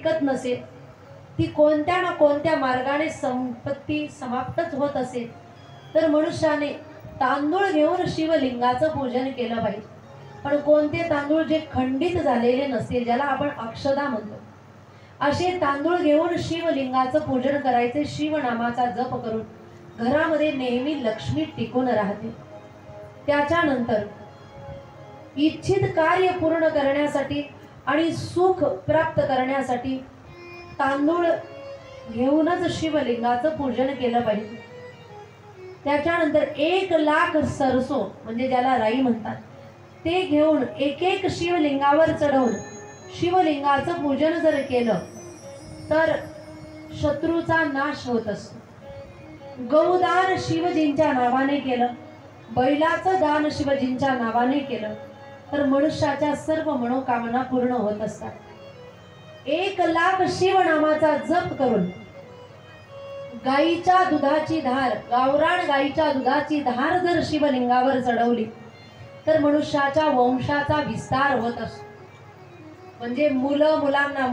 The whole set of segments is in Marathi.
टिकत नसेल, ती कोणत्या ना कोणत्या मार्गाने संपत्ती समाप्तच होत असेल, तर मनुष्याने तांदूळ घेऊन शिवलिंगाचं पूजन केलं पाहिजे. पण कोणते तांदूळ जे खंडित झालेले नसतील, ज्याला आपण अक्षदा म्हणतो, असे तांदूळ घेऊन शिवलिंगाचं पूजन करायचे. शिवनामाचा जप करून घरामध्ये नेहमी लक्ष्मी टिकून राहते. त्याच्यानंतर इच्छित कार्य पूर्ण करण्यासाठी आणि सुख प्राप्त करण्यासाठी तांदूळ घेऊनच शिवलिंगाचं पूजन केलं पाहिजे. त्याच्यानंतर 1,00,000 सरसो म्हणजे ज्याला राई म्हणतात, ते घेऊन एक एक शिवलिंगावर चढवून शिवलिंगाचं पूजन जर केलं तर शत्रूचा नाश होत असतो. गौदान शिवजींच्या नावाने केलं, बैलाचं दान शिवजींच्या नावाने केलं तर मनुष्याच्या सर्व मनोकामना पूर्ण होत असतात. 1,00,000 शिवनामाचा जप करून गाईच्या दुधाची धार, गावरान गाईच्या दुधाची धार जर शिवलिंगावर चढवली तर मनुष्याच्या वंशाचा विस्तार होत असतो. म्हणजे मुलं मुलांना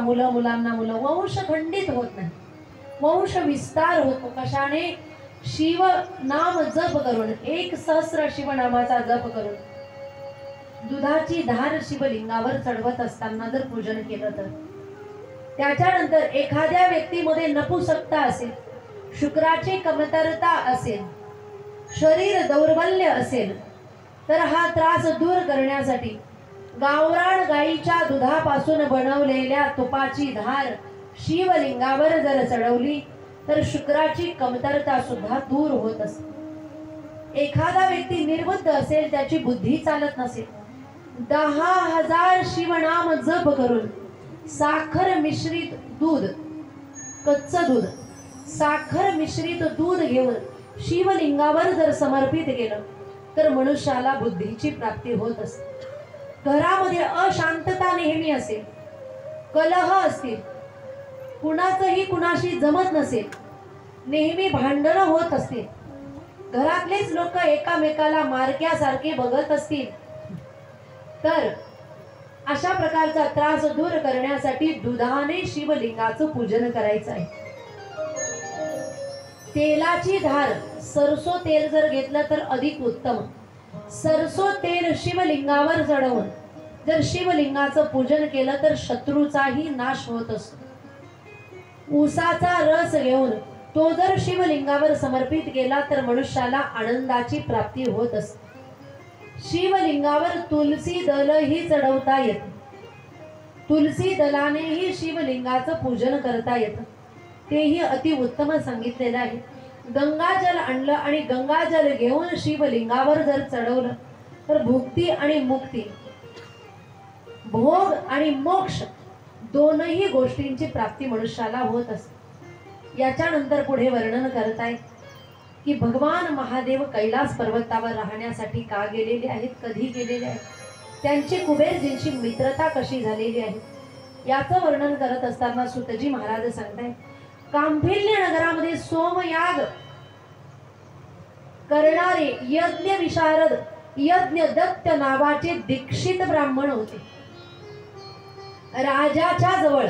मुलं, वंश खंडित होत नाही, वंश विस्तार होतो. कशाने? शिव नाम जप करून, 1,000 शिवनामाचा जप करून दुधाची धार शिवलिंगावर चढवत असताना जर पूजन केलं तर. त्याच्यानंतर एखाद्या व्यक्तीमध्ये नपुसकता असेल, शुक्राची कमतरता असेल, शरीर दौर्बल्य असेल, तर हा त्रास दूर करण्यासाठी गावरान गाईच्या दुधापासून बनवलेल्या तुपाची धार शिवलिंगावर जर चढवली तर शुक्राची कमतरता सुद्धा दूर होत असते. एखादा व्यक्ती निर्बुद्ध असेल, त्याची बुद्धी चालत नसेल, 10,000 शिवनाम जप करून साखर मिश्रित दूध, कच्चं दूध, साखर मिश्रित दूध घेऊन शिवलिंगावर जर समर्पित केलं तर मनुष्याला बुद्धीची प्राप्ती होत असते. घरामध्ये अशांतता नेहमी असेल, कलह असतील, कुणाचंही कुणाशी जमत नसेल, नेहमी भांडणं होत असतील, घरातलेच लोक एकामेकाला मारक्यासारखे बघत असतील, तर अशा प्रकारचा त्रास दूर करण्यासाठी दुधाने शिवलिंगाचं पूजन करायचं आहे. तेलाची धार, सरसो तेल जर घेतलं तर अधिक उत्तम. सरसो तेल शिवलिंगावर चढवून जर शिवलिंगाचं पूजन केलं तर शत्रूचाही नाश होत असतो. ऊसाचा रस घेऊन तो जर शिवलिंगावर समर्पित केला तर मनुष्याला आनंदाची प्राप्ती होत असते. शिवलिंगावर तुलसी दलही चढवता येते, तुलसी दलानेही शिवलिंगाचं पूजन करता येतं, तेही अति उत्तम सांगितलेलं आहे. गंगाजल आणलं आणि गंगाजल घेऊन शिवलिंगावर जर चढवलं तर भुक्ती आणि मुक्ती, भोग आणि मोक्ष दोनही गोष्टींची प्राप्ती मनुष्याला होत असते. याच्यानंतर पुढे वर्णन करताय की भगवान महादेव कैलास पर्वतावर राहण्यासाठी का गेलेले आहेत, कधी गेलेले आहेत, त्यांची कुबेरजींची मित्रता कशी झालेली आहे, याचं वर्णन करत असताना सुतजी महाराज सांगताय, कांभिल्य नगरामध्ये सोमयाग करणारे यज्ञ विशारद यज्ञ दत्त नावाचे दीक्षित ब्राह्मण होते. राजाच्या जवळ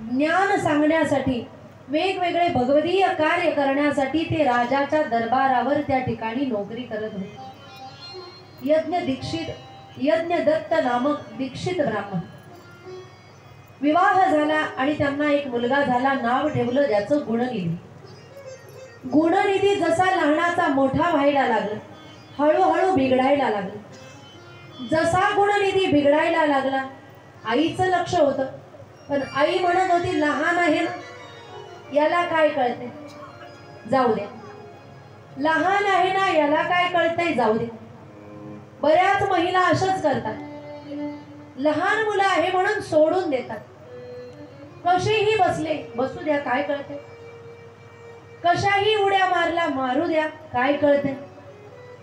ज्ञान सांगण्यासाठी, वेगवेगळे भगवदीय कार्य करण्यासाठी ते राजाच्या दरबारावर त्या ठिकाणी नोकरी करत होते. यज्ञ दत्त नामक दीक्षित ब्राह्मण. विवाह झाला आणि त्यांना एक मुलगा झाला, नाव ठेवलं ज्याचं गुणनिधी. गुणनिधी जसा लहानाचा मोठा व्हायला लागला, हळूहळू बिघडायला लागला. जसा गुणनिधी बिघडायला लागला, आईचं लक्ष होतं, पण आई म्हणत होती लहान आहे ना, याला काय कळते, जाऊ दे, लहान आहे ना, याला काय कळतंय, जाऊ दे. बऱ्याच महिला अशाच करतात, लहान मुलं आहे म्हणून सोडून देतात. कशीही बसले, बसू द्या, काय कळते, कशाही उड्या मारला, मारू द्या, काय कळते,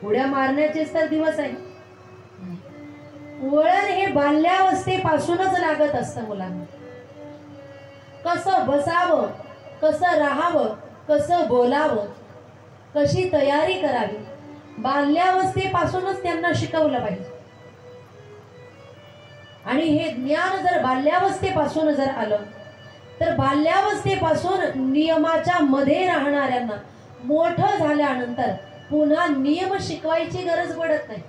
उड्या मारण्याचेच तर दिवस आहे. वळण हे बाल्यावस्थेपासूनच लागत असतं मुलांना. कसं बसावं, कसं राहावं, कसं बोलावं, कशी तयारी करावी, बाल्यावस्थेपासूनच त्यांना शिकवलं पाहिजे. आणि हे ज्ञान जर बाल्यावस्थेपासून जर आलं तर बाल्यावस्थेपासून नियमाच्या मध्ये राहणाऱ्यांना मोठं झाल्यानंतर पुन्हा नियम शिकवायची गरज पडत नाही.